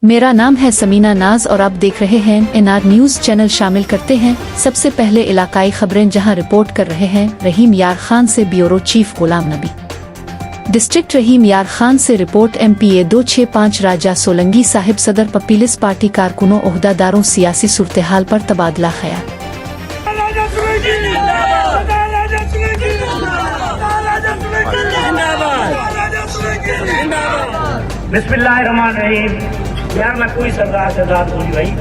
मेरा नाम है समीना नाज और आप देख रहे हैं एनआर न्यूज चैनल। शामिल करते हैं सबसे पहले इलाकाई खबरें, जहां रिपोर्ट कर रहे हैं रहीम यार खान से bureau chief Ghulam Nabi. District रहीम यार खान से रिपोर्ट। MPA 265 राजा सोलंकी साहिब सदर पीपल्स पार्टी कारकुनों ओहदादारों सियासी सूरत-ए-हाल पर तबादला ख्याल। बिस्मिल्लाहिर्रहमानिर्रहीम। यार मैं कोई सरदार बोली भाई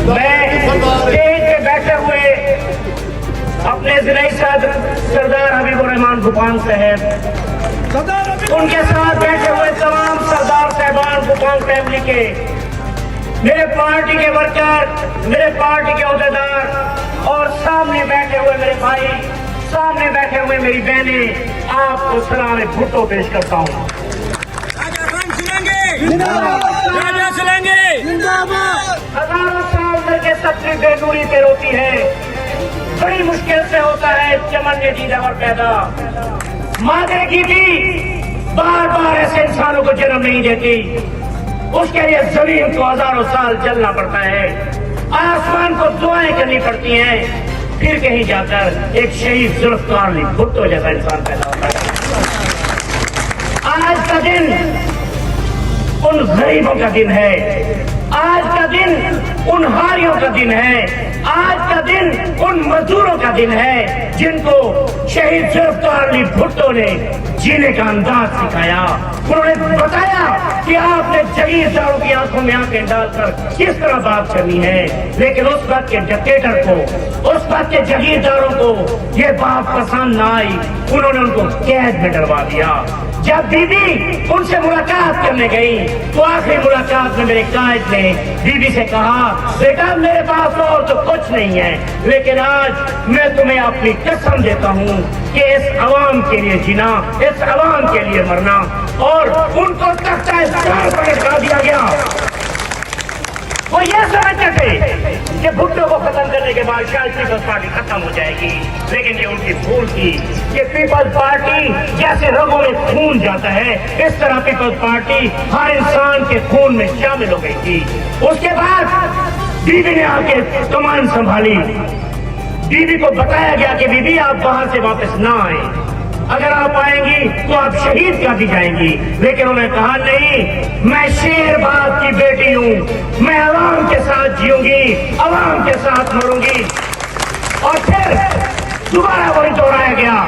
मैं स्टेज पे बैठे हुए अपने जिले सरदार हबीबुर्रहमान भूपान साहब, उनके साथ बैठे हुए तमाम सरदार साहबान भूपान फैमिली के, मेरे पार्टी के वर्कर, मेरे पार्टी के ओहदेदार और सामने बैठे हुए मेरे भाई, सामने बैठे हुए मेरी बहनें, आपको सलाम भुट्टो पेश करता हूँ। हजारों साल तक के सबकी बेनूरी पे रोती है, बड़ी मुश्किल से होता है चमन ने जी जबर पैदा। मादर की भी बार बार ऐसे इंसानों को जन्म नहीं देती, उसके लिए जमीन को हजारों साल जलना पड़ता है, आसमान को दुआएं करनी पड़ती हैं, फिर कहीं जाकर एक शहीद जुल्फकार अली भुट्टो जैसा इंसान पैदा होता है। आज का दिन उन गरीबों का दिन है, आज का दिन उन हारियों का दिन है, आज का दिन उन मजदूरों का दिन है जिनको शहीद जुल्फकार अली भुट्टो ने जीने का अंदाज सिखाया। उन्होंने बताया कि आपने जगीरदारों की आंखों में आंखें डालकर किस तरह बात करनी है, लेकिन उस वक्त के डिक्टेटर को, उस वक्त के जगीरदारों को ये बात पसंद ना आई, उन्होंने उनको कैद में डलवा दिया। जब बीबी उनसे मुलाकात करने गई तो आखिरी मुलाकात में मेरे कायद ने बीबी से कहा, बेटा मेरे पास और तो कुछ नहीं है, लेकिन आज मैं तुम्हें अपनी कसम देता हूँ कि इस अवाम के लिए जीना, इस अवाम के लिए मरना। और उनको तख्ता-ए-ताज पर लटका दिया गया। वो ये समझते थे कि भुट्टो को खत्म करने के बाद शायद पीपल्स पार्टी खत्म हो जाएगी, लेकिन ये उनकी भूल थी कि पीपल्स पार्टी जैसे रगों में खून जाता है, इस तरह पीपल्स पार्टी हर इंसान के खून में शामिल हो गई थी। उसके बाद बीबी ने आके कमान संभाली। बीबी को बताया गया कि बीबी आप बाहर से वापस ना आए, अगर आप आएंगी तो आप शहीद कर दी जाएंगी। लेकिन उन्होंने कहा नहीं, मैं शेर बाप की बेटी हूँ, मैं अवाम के साथ जीऊंगी, अवाम के साथ मरूंगी। और फिर दोबारा वही दोहराया गया,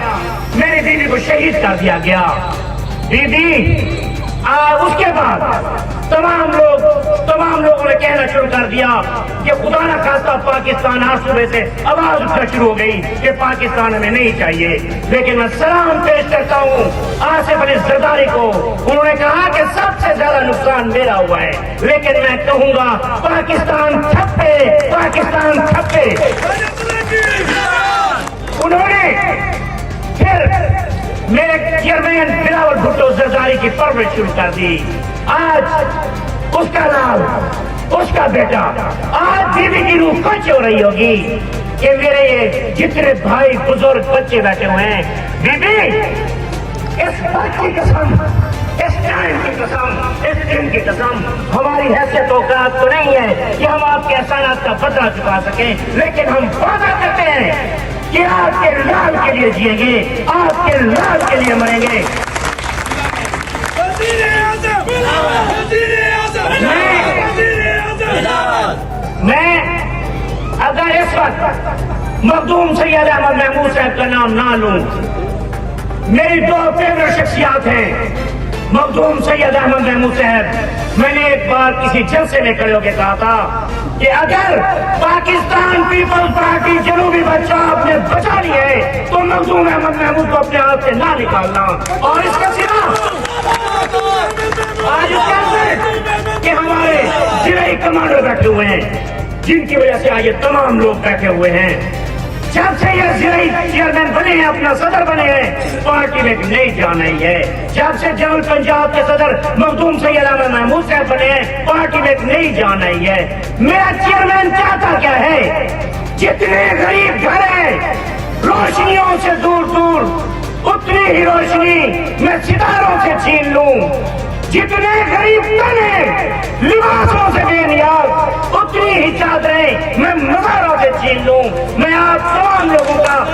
मेरी बीवी को शहीद कर दिया गया। बीबी उसके बाद तमाम लोगों ने कहना शुरू कर दिया कि खुदा न खास्ता पाकिस्तान आज सुबह से आवाज उठना शुरू हो गई कि पाकिस्तान हमें नहीं चाहिए। लेकिन मैं सलाम पेश करता हूँ आसिफ अली जरदारी को। उन्होंने कहा कि सबसे ज्यादा नुकसान मेरा हुआ है, लेकिन मैं कहूंगा पाकिस्तान ठप्पे, पाकिस्तान ठप्पे। उन्होंने फिर मेरे चेयरमैन बिलावल भुट्टो जरदारी की परवरिश शुरू कर दी। आज उसका नाम, उसका बेटा, आज बीबी की रूह खुश हो रही होगी कि मेरे ये जितने भाई बुजुर्ग बच्चे बैठे हुए हैं, बीबी इस बात की कसम, इस टाइम की कसम, इस दिन की कसम, हमारी हैसियत औकात तो नहीं है कि हम आपके एहसानात का बदला चुका सकें, लेकिन हम वादा करते हैं कि आपके लाल के लिए जिएंगे, आपके लाल के लिए मरेंगे। मैं अगर इस वक्त मखदूम सैयद अहमद महमूद साहब का नाम ना लूं, मेरी दो फेवरेट शख्सियात हैं मखदूम सैयद अहमद महमूद साहब। मैंने एक बार किसी जलसे में खड़े होकर कहा था कि अगर पाकिस्तान पीपल्स पार्टी जनूबी बच्चा आपने बचा ली है तो मखदूम अहमद महमूद को अपने हाथ से ना निकालना। और इसका सिवा आज कि हमारे जिले कमांडर बैठे हुए हैं, जिनकी वजह से आज ये तमाम लोग बैठे हुए हैं। जब से ये जिले चेयरमैन बने हैं, अपना सदर बने हैं, पार्टी में एक नई जान आई है। जब से जनरल पंजाब के सदर मखदूम सैयद अहमद महमूद साहब बने हैं, पार्टी में एक नई जान आई है। मेरा चेयरमैन चाहता क्या है, जितने गरीब घर हैं रोशनियों से दूर दूर, उतनी ही रोशनी मैं सितारों से छीन लूं। جتنے غریب تن ہیں لباسوں سے بے نیاز، اتنی ہی چادریں میں مزاروں سے چھین لوں. میں آپ تمام لوگوں کا